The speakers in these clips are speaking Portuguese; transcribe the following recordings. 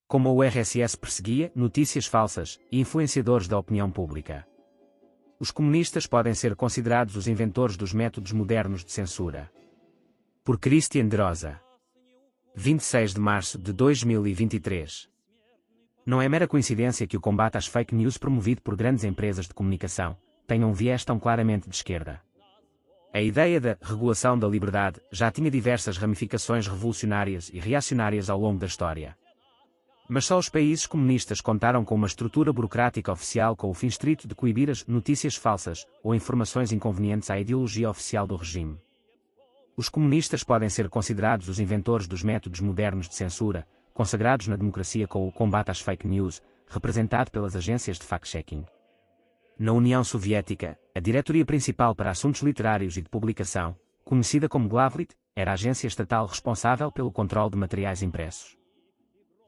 Como o RSS perseguia notícias falsas e influenciadores da opinião pública. Os comunistas podem ser considerados os inventores dos métodos modernos de censura. Por Christian de Rosa. 26 de março de 2023. Não é mera coincidência que o combate às fake news promovido por grandes empresas de comunicação tenha um viés tão claramente de esquerda. A ideia da regulação da liberdade já tinha diversas ramificações revolucionárias e reacionárias ao longo da história. Mas só os países comunistas contaram com uma estrutura burocrática oficial com o fim estrito de coibir as notícias falsas ou informações inconvenientes à ideologia oficial do regime. Os comunistas podem ser considerados os inventores dos métodos modernos de censura, consagrados na democracia com o combate às fake news, representado pelas agências de fact-checking. Na União Soviética, a diretoria principal para assuntos literários e de publicação, conhecida como Glavlit, era a agência estatal responsável pelo controle de materiais impressos.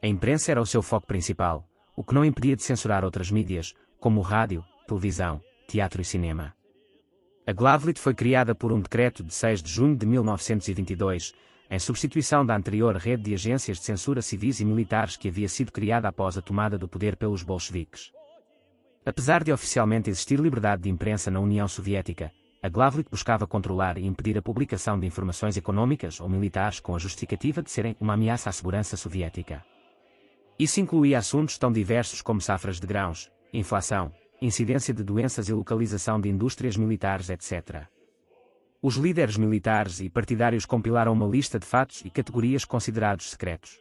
A imprensa era o seu foco principal, o que não impedia de censurar outras mídias, como rádio, televisão, teatro e cinema. A Glavlit foi criada por um decreto de 6 de junho de 1922, em substituição da anterior rede de agências de censura civis e militares que havia sido criada após a tomada do poder pelos bolcheviques. Apesar de oficialmente existir liberdade de imprensa na União Soviética, a Glavlit buscava controlar e impedir a publicação de informações econômicas ou militares com a justificativa de serem uma ameaça à segurança soviética. Isso incluía assuntos tão diversos como safras de grãos, inflação, incidência de doenças e localização de indústrias militares, etc. Os líderes militares e partidários compilaram uma lista de fatos e categorias considerados secretos.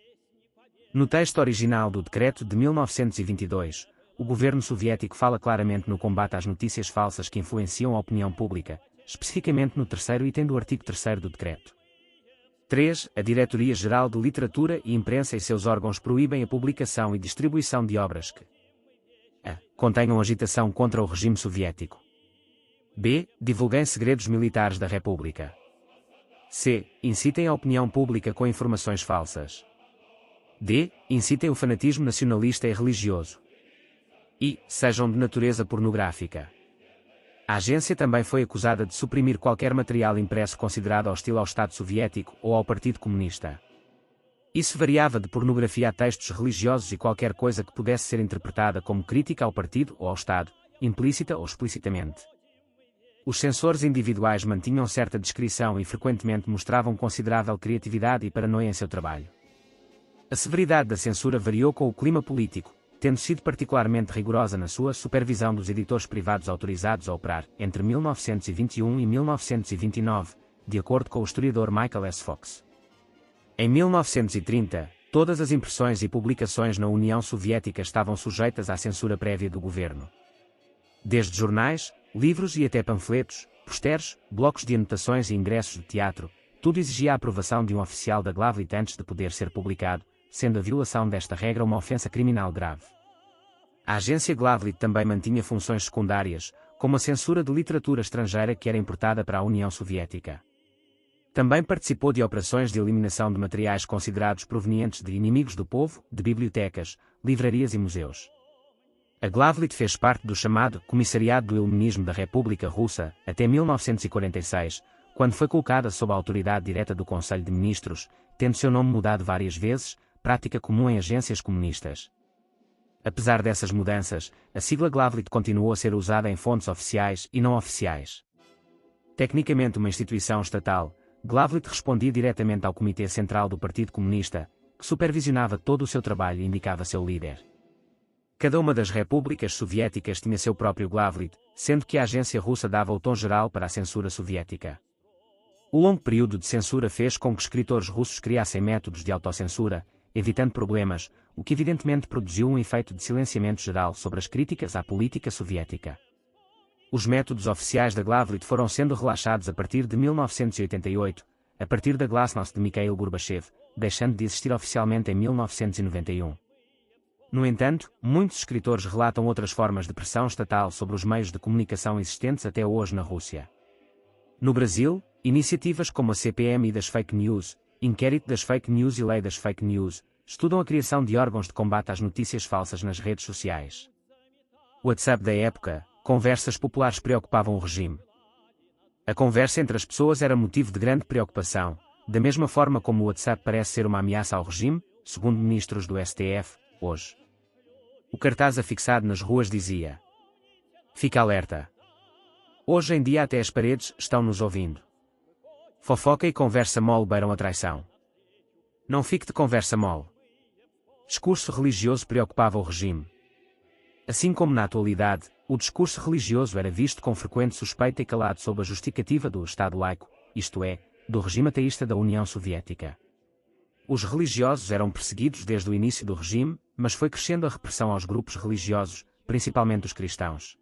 No texto original do decreto de 1922, o governo soviético fala claramente no combate às notícias falsas que influenciam a opinião pública, especificamente no terceiro item do artigo 3º do decreto. 3. A Diretoria-Geral de Literatura e Imprensa e seus órgãos proíbem a publicação e distribuição de obras que a. Contenham agitação contra o regime soviético. B. Divulguem segredos militares da República. C. Incitem a opinião pública com informações falsas. D. Incitem o fanatismo nacionalista e religioso. E. Sejam de natureza pornográfica. A agência também foi acusada de suprimir qualquer material impresso considerado hostil ao Estado Soviético ou ao Partido Comunista. Isso variava de pornografia a textos religiosos e qualquer coisa que pudesse ser interpretada como crítica ao partido ou ao Estado, implícita ou explicitamente. Os censores individuais mantinham certa discrição e frequentemente mostravam considerável criatividade e paranoia em seu trabalho. A severidade da censura variou com o clima político, tendo sido particularmente rigorosa na sua supervisão dos editores privados autorizados a operar entre 1921 e 1929, de acordo com o historiador Michael S. Fox. Em 1930, todas as impressões e publicações na União Soviética estavam sujeitas à censura prévia do governo. Desde jornais, livros e até panfletos, posters, blocos de anotações e ingressos de teatro, tudo exigia a aprovação de um oficial da Glavlit antes de poder ser publicado, sendo a violação desta regra uma ofensa criminal grave. A agência Glavlit também mantinha funções secundárias, como a censura de literatura estrangeira que era importada para a União Soviética. Também participou de operações de eliminação de materiais considerados provenientes de inimigos do povo, de bibliotecas, livrarias e museus. A Glavlit fez parte do chamado Comissariado do Iluminismo da República Russa até 1946, quando foi colocada sob a autoridade direta do Conselho de Ministros, tendo seu nome mudado várias vezes, prática comum em agências comunistas. Apesar dessas mudanças, a sigla Glavlit continuou a ser usada em fontes oficiais e não oficiais. Tecnicamente uma instituição estatal, Glavlit respondia diretamente ao Comitê Central do Partido Comunista, que supervisionava todo o seu trabalho e indicava seu líder. Cada uma das repúblicas soviéticas tinha seu próprio Glavlit, sendo que a agência russa dava o tom geral para a censura soviética. O longo período de censura fez com que escritores russos criassem métodos de autocensura, evitando problemas, o que evidentemente produziu um efeito de silenciamento geral sobre as críticas à política soviética. Os métodos oficiais da Glavlit foram sendo relaxados a partir de 1988, a partir da Glasnost de Mikhail Gorbachev, deixando de existir oficialmente em 1991. No entanto, muitos escritores relatam outras formas de pressão estatal sobre os meios de comunicação existentes até hoje na Rússia. No Brasil, iniciativas como a CPMI das Fake News, Inquérito das Fake News e Lei das Fake News, estudam a criação de órgãos de combate às notícias falsas nas redes sociais. O WhatsApp da época, conversas populares preocupavam o regime. A conversa entre as pessoas era motivo de grande preocupação, da mesma forma como o WhatsApp parece ser uma ameaça ao regime, segundo ministros do STF, hoje. O cartaz afixado nas ruas dizia: fica alerta. Hoje em dia até as paredes estão nos ouvindo. Fofoca e conversa mole beiram a traição. Não fique de conversa mole. Discurso religioso preocupava o regime. Assim como na atualidade, o discurso religioso era visto com frequente suspeita e calado sob a justificativa do Estado laico, isto é, do regime ateísta da União Soviética. Os religiosos eram perseguidos desde o início do regime, mas foi crescendo a repressão aos grupos religiosos, principalmente os cristãos.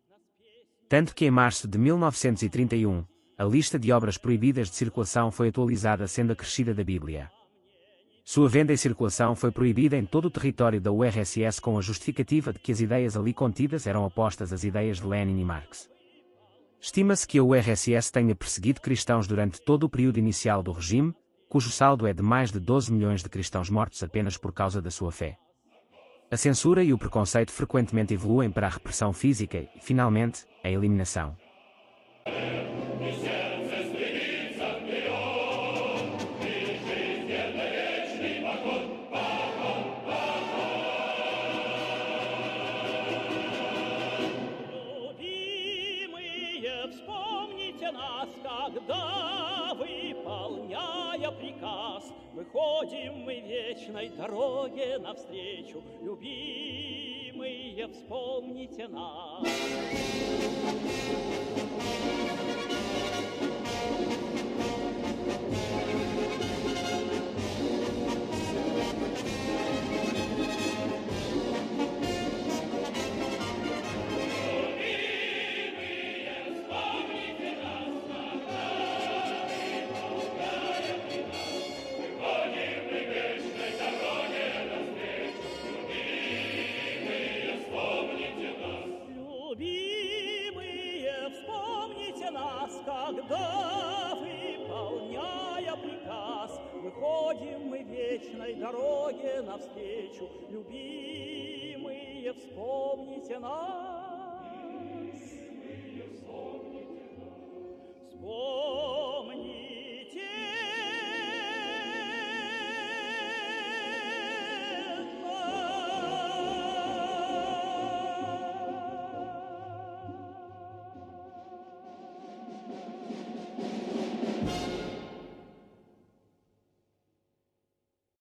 Tanto que em março de 1931, a lista de obras proibidas de circulação foi atualizada sendo acrescida da Bíblia. Sua venda em circulação foi proibida em todo o território da URSS com a justificativa de que as ideias ali contidas eram opostas às ideias de Lenin e Marx. Estima-se que a URSS tenha perseguido cristãos durante todo o período inicial do regime, cujo saldo é de mais de 12 milhões de cristãos mortos apenas por causa da sua fé. A censura e o preconceito frequentemente evoluem para a repressão física e, finalmente, a eliminação. Когда, выполняя приказ, выходим мы вечной дороге навстречу, любимые, вспомните нас. Когда, выполняя приказ, выходим мы вечной дороге навстречу, любимые, вспомните нас.